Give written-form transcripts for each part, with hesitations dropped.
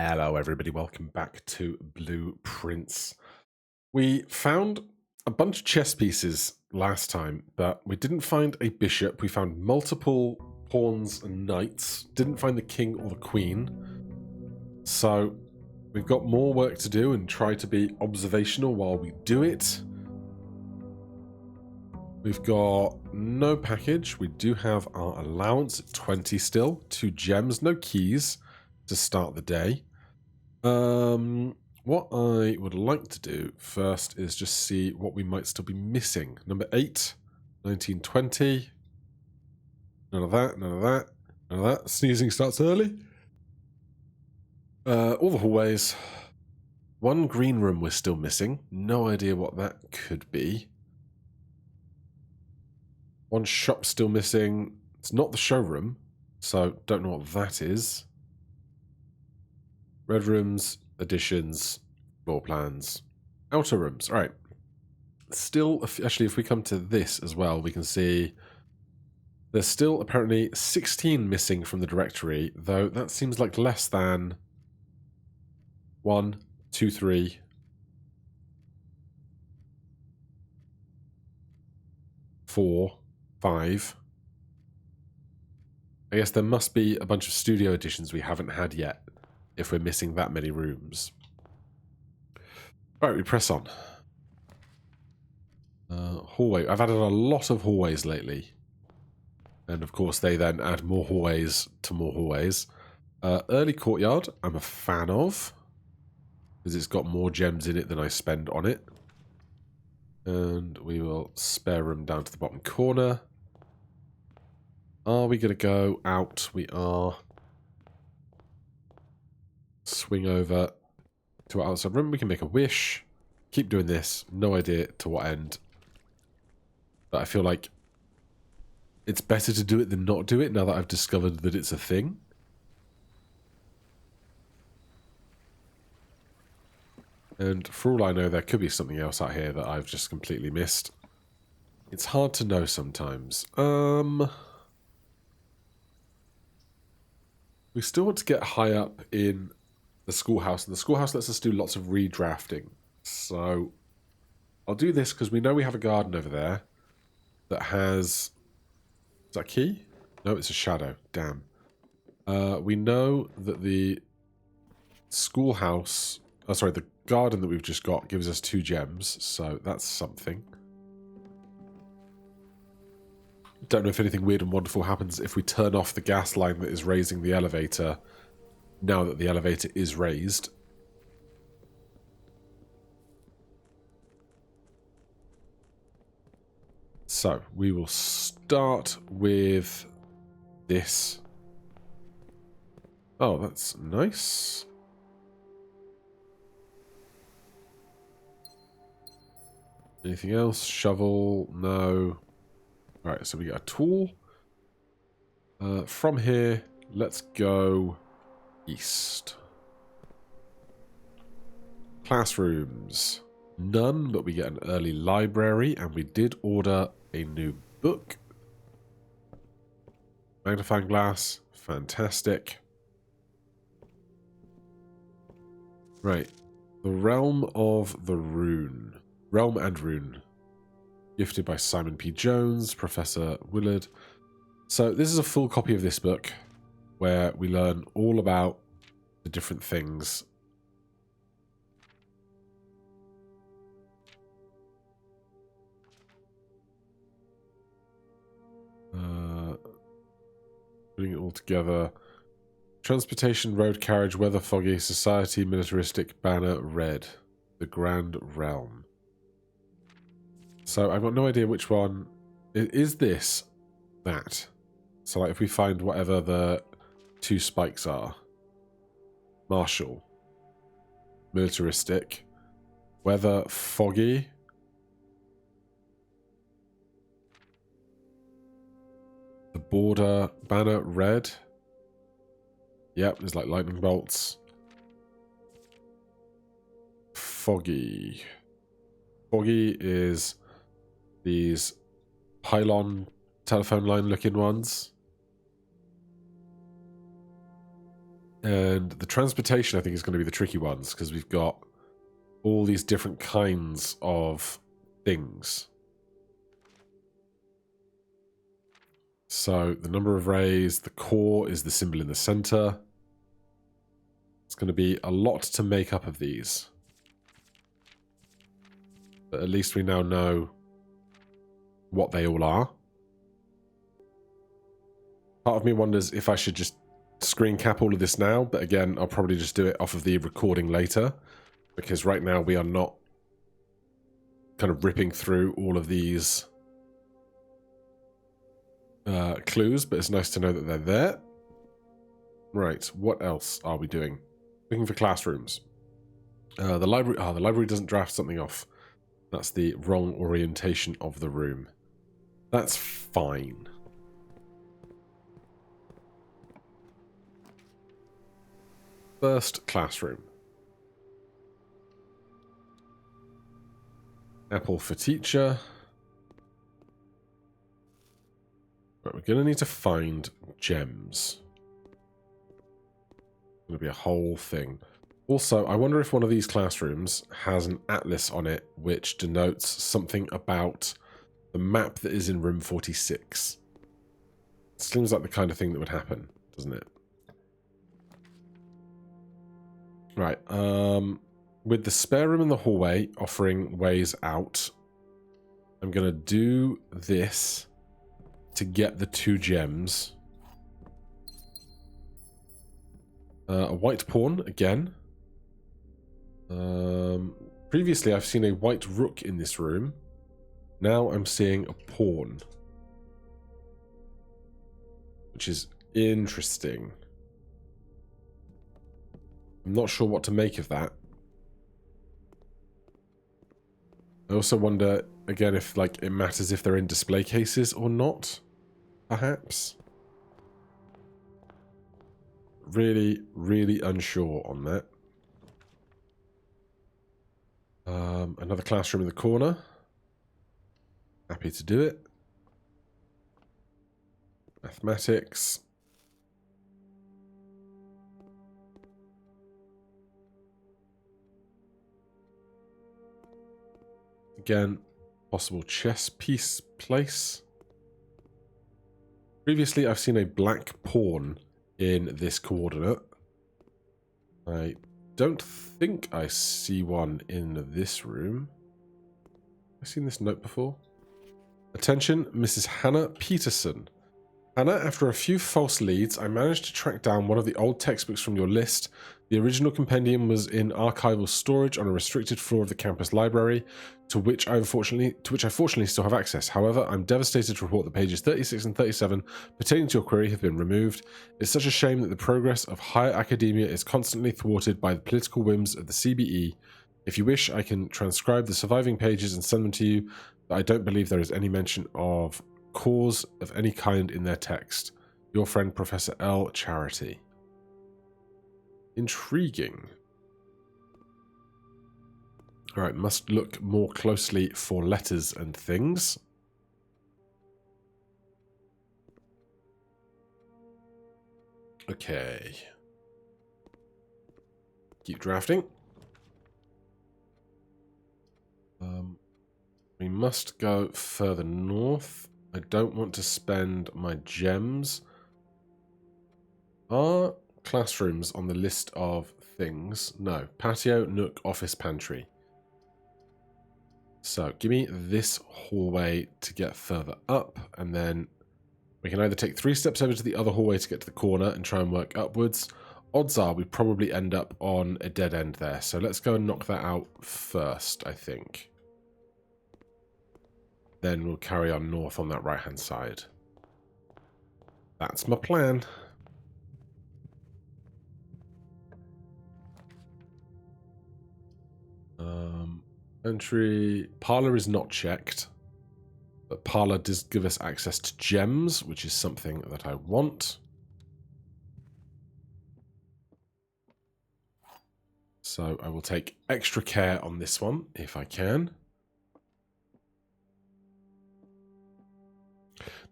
Hello everybody, welcome back to Blueprints. We found a bunch of chess pieces last time, but we didn't find a bishop. We found multiple pawns and knights, didn't find the king or the queen. So we've got more work to do and try to be observational while we do it. We've got no package. We do have our allowance at 20 still, 2 gems, no keys to start the day. What I would like to do first is just see what we might still be missing. Number 8, 1920. None of that, none of that, none of that. Sneezing starts early. All the hallways. 1 green room we're still missing. No idea what that could be. 1 shop still missing. It's not the showroom, so don't know what that is. Red rooms, additions, floor plans, outer rooms. All right. Still, actually, if we come to this as well, we can see there's still apparently 16 missing from the directory, though that seems like less than 1, 2, 3, 4, 5. I guess there must be a bunch of studio editions we haven't had yet if we're missing that many rooms. All right, we press on. Hallway. I've added a lot of hallways lately. And of course they then add more hallways to more hallways. Early courtyard, I'm a fan of, because it's got more gems in it than I spend on it. And we will spare room down to the bottom corner. Are we going to go out? We are. Swing over to our outside room. We can make a wish. Keep doing this. No idea to what end. But I feel like it's better to do it than not do it now that I've discovered that it's a thing. And for all I know, there could be something else out here that I've just completely missed. It's hard to know sometimes. We still want to get high up in the schoolhouse, and the schoolhouse lets us do lots of redrafting. So I'll do this because we know we have a garden over there that has... Is that a key? No, it's a shadow. Damn. We know that the schoolhouse... Oh, sorry, the garden that we've just got gives us 2 gems, so that's something. Don't know if anything weird and wonderful happens if we turn off the gas line that is raising the elevator now that the elevator is raised. So, we will start with this. Oh, that's nice. Anything else? Shovel? No. Alright, so we got a tool. From here, let's go east. Classrooms. None, but we get an early library, and we did order a new book. Magnifying glass. Fantastic. Right. The Realm of the Rune. Realm and Rune. Gifted by Simon P. Jones, Professor Willard. So this is a full copy of this book where we learn all about the different things. Putting it all together. Transportation, road carriage, weather foggy, society, militaristic, banner, red. The Grand Realm. So I've got no idea which one. Is this that? So like if we find whatever the 2 spikes are. Martial. Militaristic. Weather foggy. The border banner red. Yep, there's like lightning bolts. Foggy. Foggy is these pylon telephone line looking ones. And the transportation, I think, is going to be the tricky ones, because we've got all these different kinds of things. So the number of rays, the core is the symbol in the center. It's going to be a lot to make up of these. But at least we now know what they all are. Part of me wonders if I should just screen cap all of this now, but again, I'll probably just do it off of the recording later, because right now we are not kind of ripping through all of these clues, but it's nice to know that they're there. Right, what else are we doing? Looking for classrooms. The library. Oh, the library doesn't draft something off. That's the wrong orientation of the room. That's fine. First classroom. Apple for teacher. Right, we're going to need to find gems. It's going to be a whole thing. Also, I wonder if one of these classrooms has an atlas on it which denotes something about the map that is in room 46. It seems like the kind of thing that would happen, doesn't it? Right, with the spare room in the hallway offering ways out, I'm going to do this to get the 2 gems. A white pawn, again. Previously, I've seen a white rook in this room. Now I'm seeing a pawn. Which is interesting. I'm not sure what to make of that. I also wonder, again, if like it matters if they're in display cases or not, perhaps. Really, really unsure on that. Another classroom in the corner. Happy to do it. Mathematics. Again, possible chess piece place. Previously, I've seen a black pawn in this coordinate. I don't think I see one in this room. Have I seen this note before? Attention, Mrs. Hannah Peterson. Hannah, after a few false leads, I managed to track down one of the old textbooks from your list. The original compendium was in archival storage on a restricted floor of the campus library, to which I fortunately still have access. However, I'm devastated to report that pages 36 and 37 pertaining to your query have been removed. It's such a shame that the progress of higher academia is constantly thwarted by the political whims of the CBE. If you wish, I can transcribe the surviving pages and send them to you, but I don't believe there is any mention of cause of any kind in their text. Your friend, Professor L. Charity. Intriguing. Alright, must look more closely for letters and things. Okay. Keep drafting. We must go further north. I don't want to spend my gems. Are classrooms on the list of things? No. Patio, nook, office, pantry. So give me this hallway to get further up, and then we can either take 3 steps over to the other hallway to get to the corner and try and work upwards. Odds are we probably end up on a dead end there. So let's go and knock that out first, I think. Then we'll carry on north on that right-hand side. That's my plan. Entry. Parlor is not checked. But Parlor does give us access to gems, which is something that I want. So I will take extra care on this one, if I can.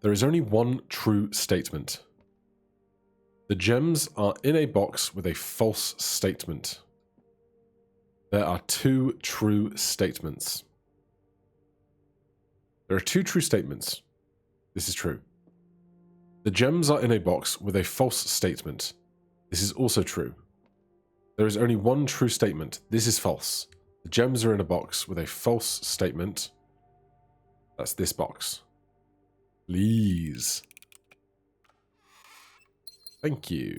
There is only one true statement. The gems are in a box with a false statement. There are 2 true statements. There are 2 true statements. This is true. The gems are in a box with a false statement. This is also true. There is only 1 true statement. This is false. The gems are in a box with a false statement. That's this box. Please. Thank you.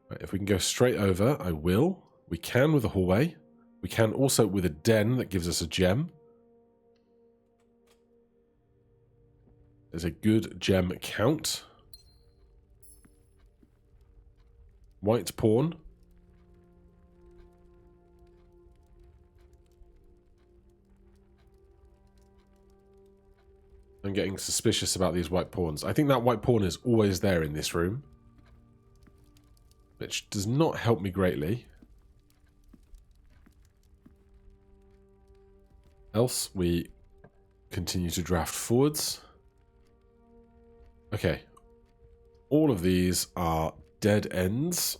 Right, if we can go straight over, I will. We can with a hallway. We can also with a den that gives us a gem. There's a good gem count. White pawn. I'm getting suspicious about these white pawns. I think that white pawn is always there in this room, which does not help me greatly. Else, we continue to draft forwards. Okay. All of these are dead ends.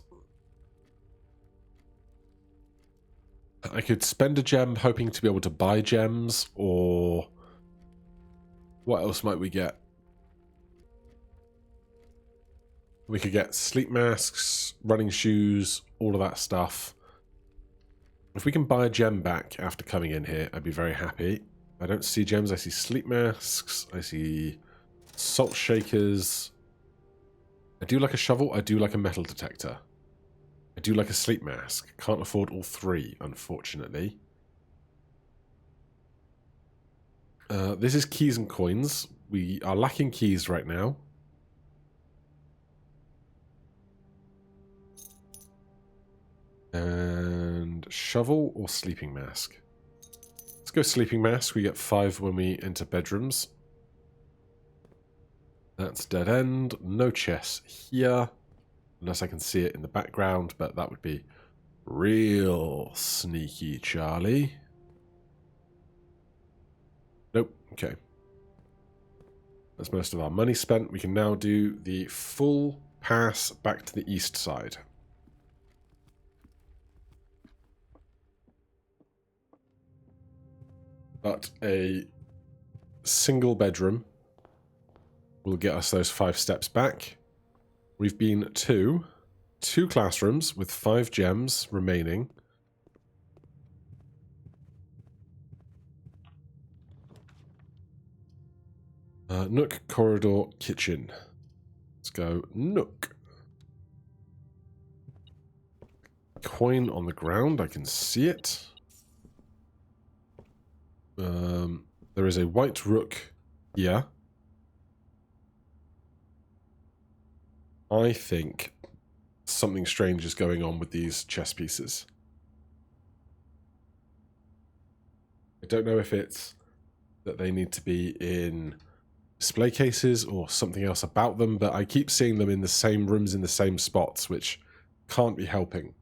I could spend a gem hoping to be able to buy gems, or what else might we get? We could get sleep masks, running shoes, all of that stuff. If we can buy a gem back after coming in here, I'd be very happy. I don't see gems. I see sleep masks. I see salt shakers. I do like a shovel. I do like a metal detector. I do like a sleep mask. Can't afford all 3, unfortunately. This is keys and coins. We are lacking keys right now. And shovel or sleeping mask? Let's go sleeping mask. We get 5 when we enter bedrooms. That's dead end. No chest here. Unless I can see it in the background, but that would be real sneaky, Charlie. Nope. Okay. That's most of our money spent. We can now do the full pass back to the east side. But a single bedroom will get us those 5 steps back. We've been to 2 classrooms with 5 gems remaining. Nook, corridor, kitchen. Let's go nook. Coin on the ground, I can see it. There is a white rook here. I think something strange is going on with these chess pieces. I don't know if it's that they need to be in display cases or something else about them, but I keep seeing them in the same rooms in the same spots, which can't be helping.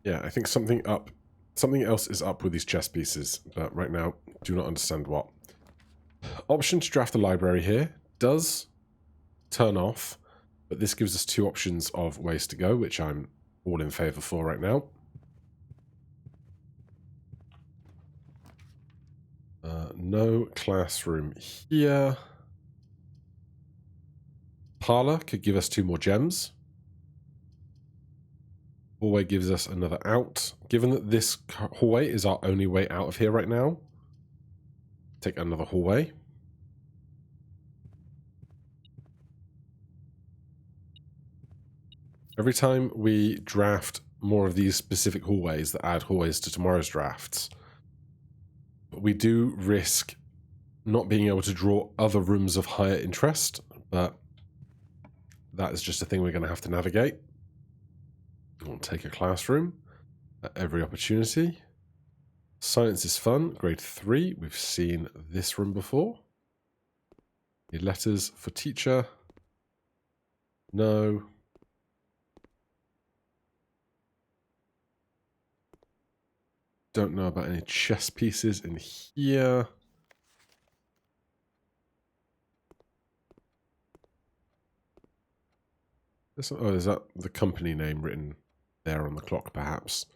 Yeah, I think something else is up with these chess pieces, but right now do not understand what. Option to draft the library here does turn off, but this gives us 2 options of ways to go, which I'm all in favor for right now. No classroom here. Parlor could give us 2 more gems. Hallway gives us another out. Given that this hallway is our only way out of here right now, take another hallway. Every time we draft more of these specific hallways that add hallways to tomorrow's drafts, we do risk not being able to draw other rooms of higher interest, but that is just a thing we're going to have to navigate. We'll take a classroom at every opportunity. Science is fun, grade 3. We've seen this room before. The letters for teacher. No. Don't know about any chess pieces in here. Oh, is that the company name written there on the clock, perhaps?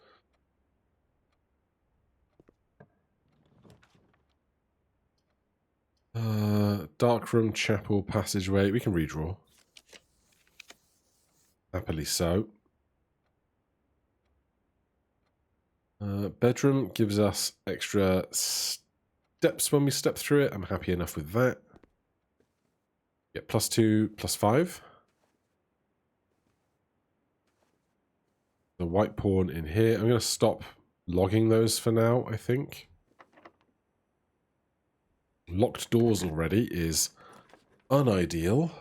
Darkroom, chapel, passageway. We can redraw. Happily so. Bedroom gives us extra steps when we step through it. I'm happy enough with that. Yeah, +2, +5. The white pawn in here. I'm going to stop logging those for now, I think. Locked doors already is unideal.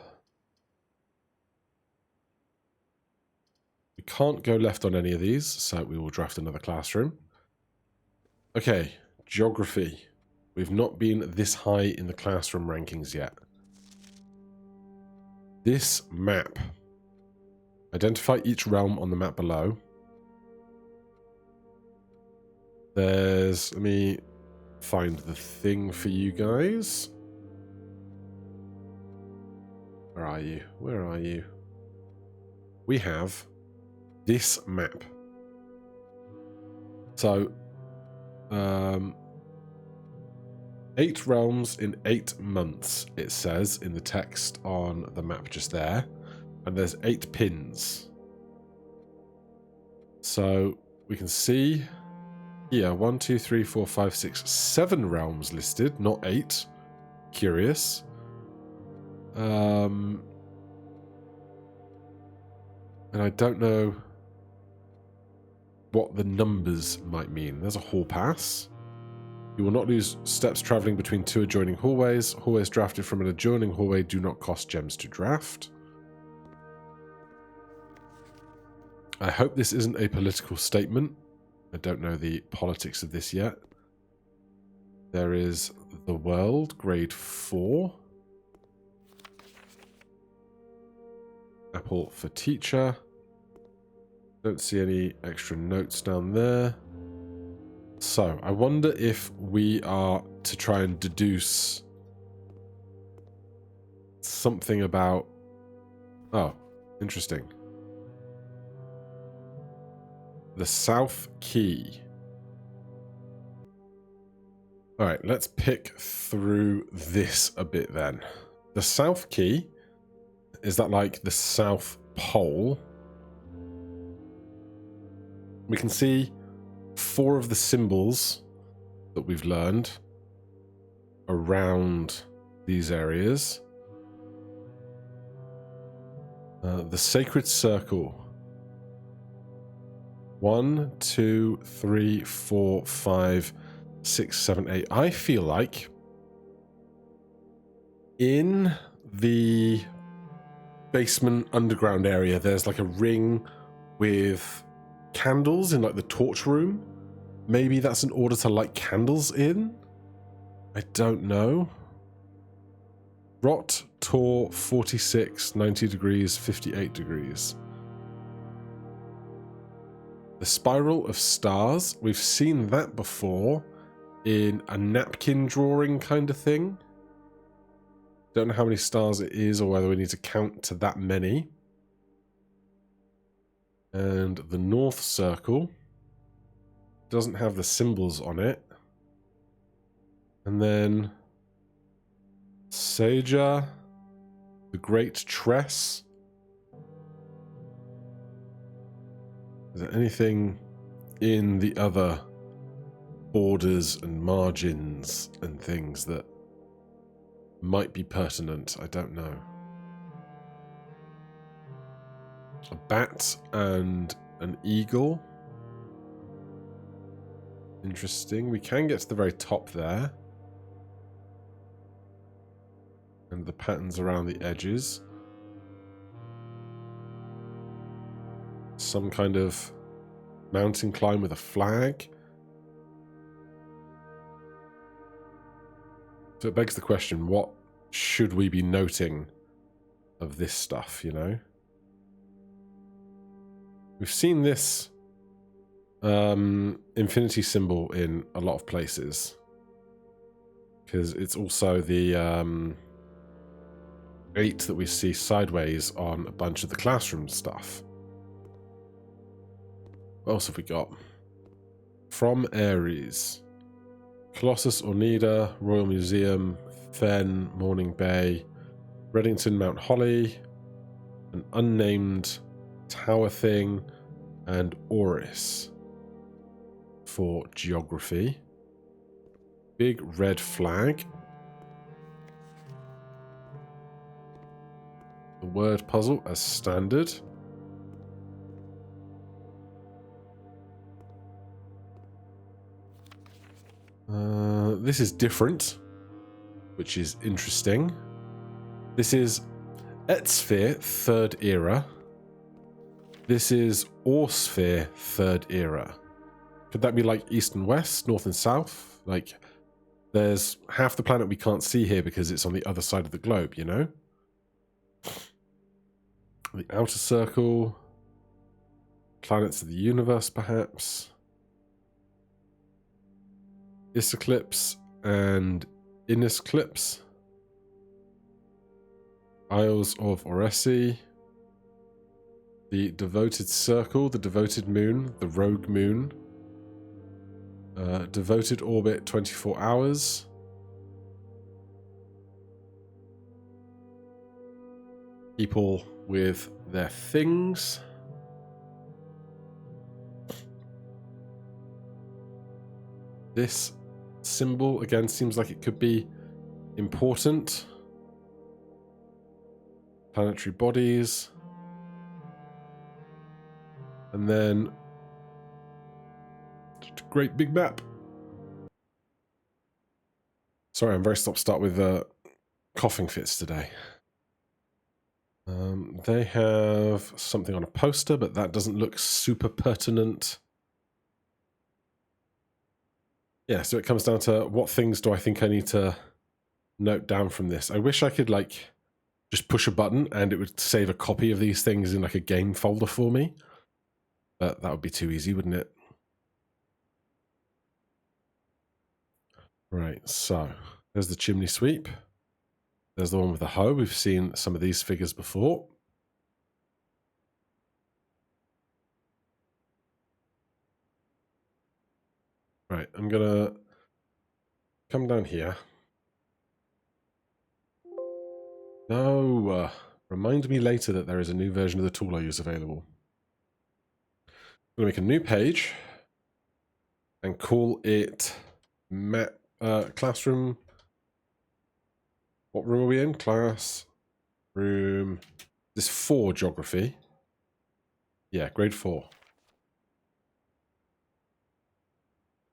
We can't go left on any of these, so we will draft another classroom. Okay, geography. We've not been this high in the classroom rankings yet. This map. Identify each realm on the map below. Let me find the thing for you guys. Where are you? Where are you? We have this map. So, 8 realms in 8 months, it says in the text on the map just there. And there's 8 pins. So, we can see here 1, 2, 3, 4, 5, 6, 7 realms listed, not 8. Curious. And I don't know what the numbers might mean. There's a hall pass. You will not lose steps traveling between 2 adjoining hallways. Hallways drafted from an adjoining hallway do not cost gems to draft. I hope this isn't a political statement. I don't know the politics of this yet. There is the world, grade 4. Apple for teacher. Don't see any extra notes down there. So, I wonder if we are to try and deduce something about... Oh, interesting. The South Key. Alright, let's pick through this a bit then. The South Key, is that like the South Pole? We can see 4 of the symbols that we've learned around these areas. The Sacred Circle. 1, 2, 3, 4, 5, 6, 7, 8. I feel like in the basement underground area, there's like a ring with candles in like the torch room. Maybe that's in order to light candles in? I don't know. Rot, Tor, 46, 90 degrees, 58 degrees. The Spiral of Stars. We've seen that before in a napkin drawing kind of thing. Don't know how many stars it is or whether we need to count to that many. And the North Circle doesn't have the symbols on it. And then Saja, the Great Tress. Is there anything in the other borders and margins and things that might be pertinent? I don't know. A bat and an eagle. Interesting. We can get to the very top there. And the patterns around the edges. Some kind of mountain climb with a flag. So it begs the question, what should we be noting of this stuff, you know? We've seen this infinity symbol in a lot of places. Because it's also the 8 that we see sideways on a bunch of the classroom stuff. What else have we got? From Ares. Colossus Ornida, Royal Museum, Fen, Morning Bay, Reddington, Mount Holly, an unnamed tower thing, and Oris for geography. Big red flag. The word puzzle as standard. This is different, which is interesting. This is Etsphere, 3rd era. This is Orsphere, 3rd era. Could that be like east and west, north and south? Like, there's half the planet we can't see here because it's on the other side of the globe, you know? The outer circle. Planets of the universe, perhaps. Isoclips and Inisclips. Isles of Oresi. The devoted circle, the devoted moon, the rogue moon. Devoted orbit, 24 hours. People with their things. This symbol, again, seems like it could be important. Planetary bodies. And then just a great big map. Sorry, I'm very stop-start with coughing fits today. They have something on a poster, but that doesn't look super pertinent. Yeah, so it comes down to what things do I think I need to note down from this. I wish I could, like, just push a button and it would save a copy of these things in, like, a game folder for me. But that would be too easy, wouldn't it? Right, so there's the chimney sweep. There's the one with the hoe. We've seen some of these figures before. Right, I'm going to come down here. No, remind me later that there is a new version of the tool I use available. I'm going to make a new page and call it classroom. What room are we in? Class room. This 4 geography. Yeah, grade 4.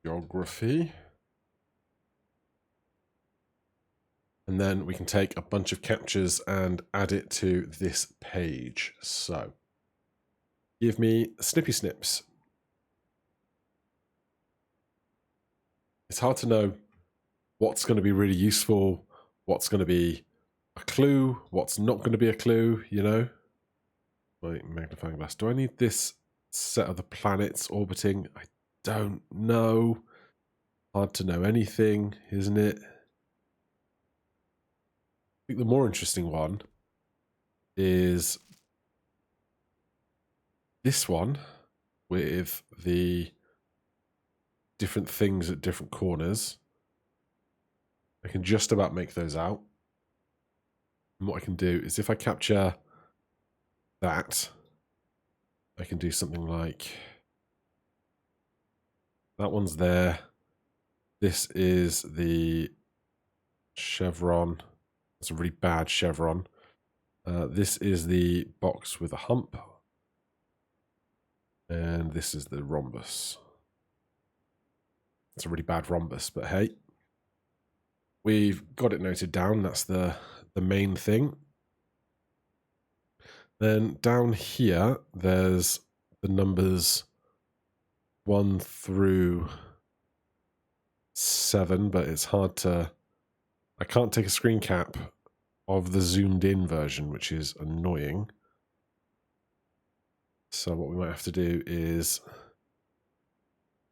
Geography. And then we can take a bunch of captures and add it to this page. So, give me snippy snips. It's hard to know what's going to be really useful, what's going to be a clue, what's not going to be a clue, you know? My magnifying glass. Do I need this set of the planets orbiting? I don't know. Hard to know anything, isn't it? I think the more interesting one is this one with the different things at different corners. I can just about make those out. And what I can do is if I capture that, I can do something like that one's there. This is the chevron. It's a really bad chevron. This is the box with a hump. And this is the rhombus. It's a really bad rhombus, but hey. We've got it noted down. That's the main thing. Then down here, there's the numbers 1 through 7, but it's hard to... I can't take a screen cap of the zoomed in version, which is annoying. So what we might have to do is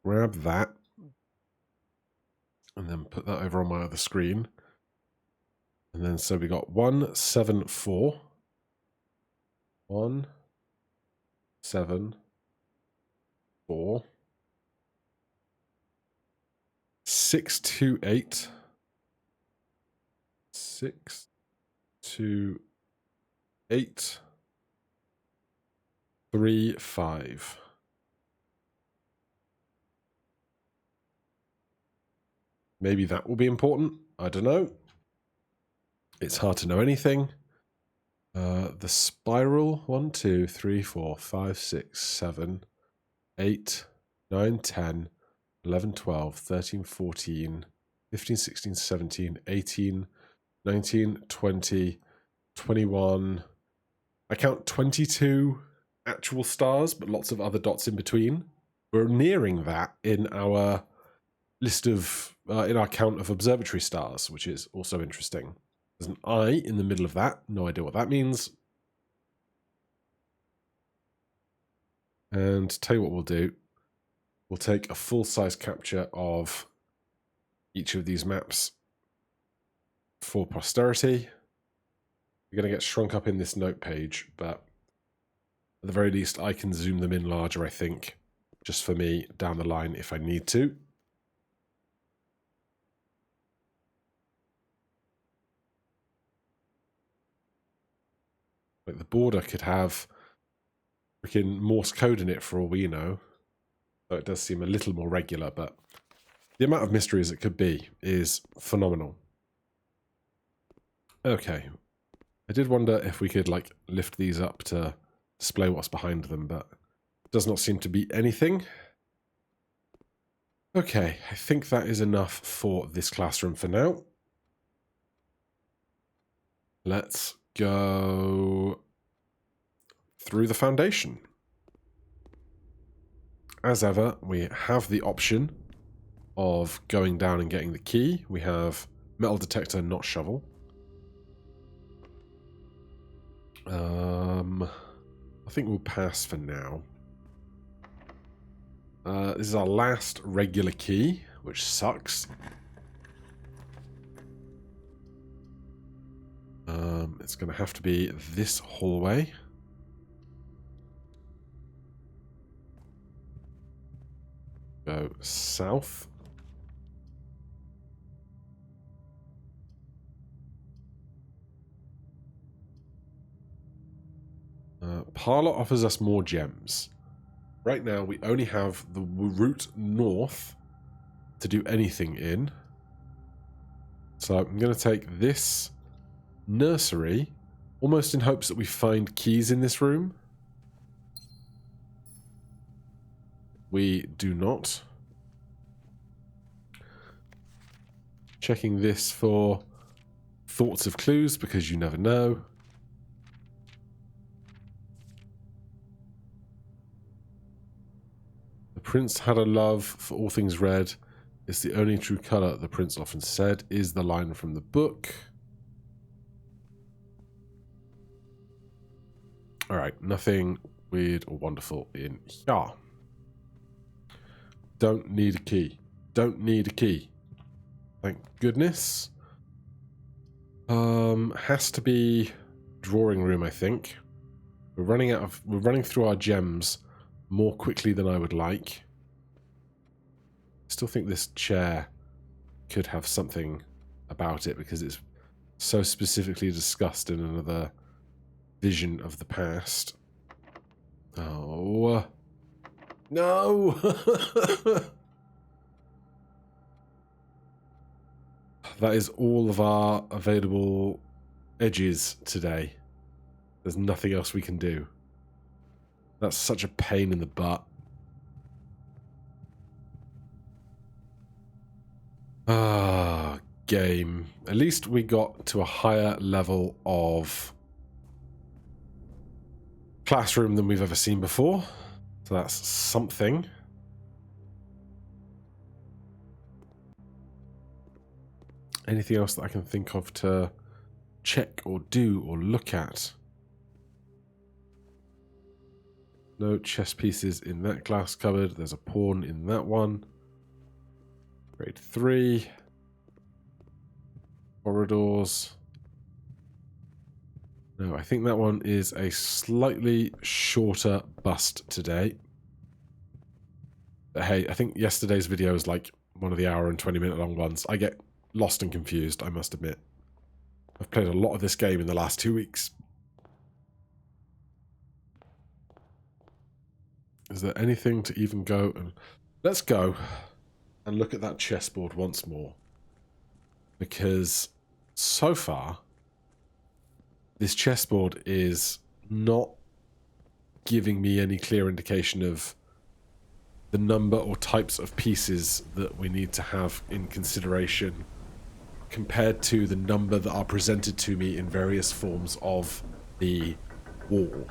grab that and then put that over on my other screen. And then so we got 174. 1, 7, 4. 6, 2, 8. 6, 2, 8. 3, 5. Maybe that will be important. I don't know. It's hard to know anything. The spiral. 1, 2, 3, 4, 5, 6, 7, 8, 9, 10, 11, 12, 13, 14, 15, 16, 17, 18, 19, 20, 21. I count 22 actual stars, but lots of other dots in between. We're nearing that in our list of, in our count of observatory stars, which is also interesting. There's an eye in the middle of that. No idea what that means. And tell you what we'll do. We'll take a full-size capture of each of these maps for posterity. They're going to get shrunk up in this note page, but at the very least I can zoom them in larger, I think, just for me down the line if I need to. Like the border could have freaking Morse code in it for all we know. So it does seem a little more regular, but the amount of mysteries it could be is phenomenal. Okay. I did wonder if we could like lift these up to display what's behind them, but it does not seem to be anything. Okay, I think that is enough for this classroom for now. Let's go through the foundation. As ever, we have the option of going down and getting the key. We have metal detector, not shovel. I think we'll pass for now. This is our last regular key, which sucks. It's going to have to be this hallway. Go south. Parlor offers us more gems. Right now, we only have the route north to do anything in. So I'm going to take this nursery, almost in hopes that we find keys in this room. We do not. Checking this for thoughts of clues, because you never know. The prince had a love for all things red. It's the only true colour, the prince often said, is the line from the book. Alright, nothing weird or wonderful in here. Don't need a key. Don't need a key. Thank goodness. Has to be drawing room, I think. We're running through our gems more quickly than I would like. Still think this chair could have something about it because it's so specifically discussed in another vision of the past. Oh. No! That is all of our available edges today. There's nothing else we can do. That's such a pain in the butt. Ah, game. At least we got to a higher level of classroom than we've ever seen before. So that's something. Anything else that I can think of to check or do or look at? No chess pieces in that glass cupboard. There's a pawn in that one. Grade 3. Corridors. No, I think that one is a slightly shorter bust today. But hey, I think yesterday's video was like one of the hour and 20-minute long ones. I get lost and confused, I must admit. I've played a lot of this game in the last 2 weeks. Is there anything to even go and... Let's go and look at that chessboard once more. Because so far, this chessboard is not giving me any clear indication of the number or types of pieces that we need to have in consideration compared to the number that are presented to me in various forms of the wall.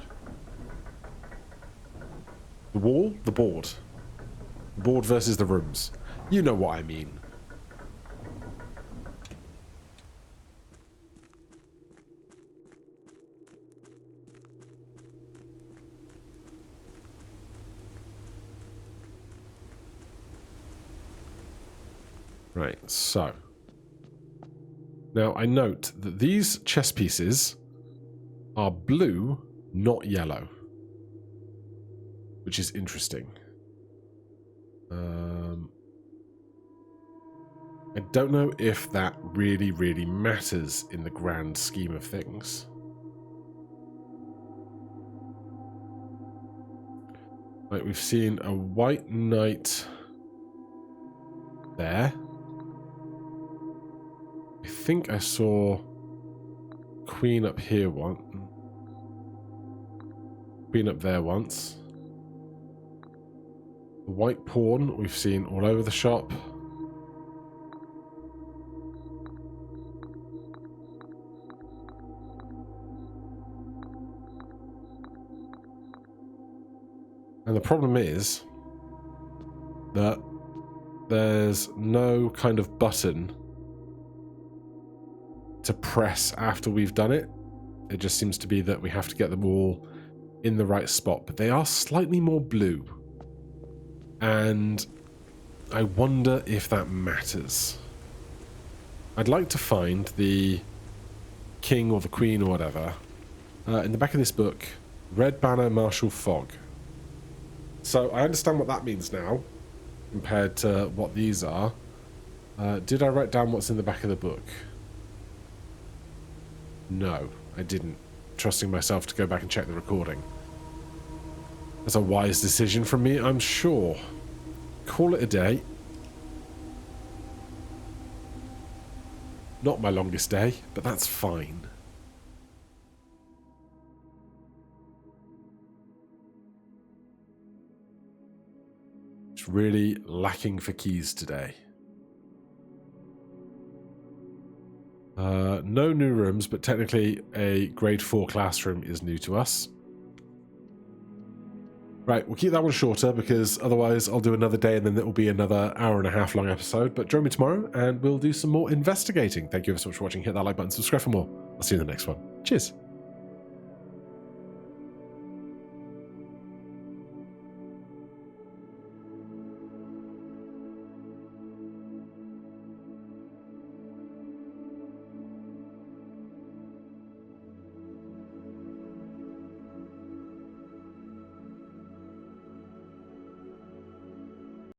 The wall? The board. The board versus the rooms. You know what I mean. Right, so. Now I note that these chess pieces are blue, not yellow. Which is interesting. I don't know if that really, really matters in the grand scheme of things. Right, we've seen a white knight there. I think I saw queen up here once. Queen up there once. The white pawn we've seen all over the shop. And the problem is that there's no kind of button to press after we've done it. It just seems to be that we have to get them all in the right spot, but they are slightly more blue. And I wonder if that matters. I'd like to find the king or the queen or whatever. In the back of this book, Red Banner Marshal Fog. So I understand what that means now, compared to what these are. Did I write down what's in the back of the book? No, I didn't. Trusting myself to go back and check the recording. That's a wise decision from me, I'm sure. Call it a day. Not my longest day, but that's fine. It's really lacking for keys today. No new rooms, but technically a grade 4 classroom is new to us. Right, we'll keep that one shorter because otherwise I'll do another day and then it will be another hour and a half long episode. But join me tomorrow and we'll do some more investigating. Thank you ever so much for watching. Hit that like button, subscribe for more. I'll see you in the next one. Cheers.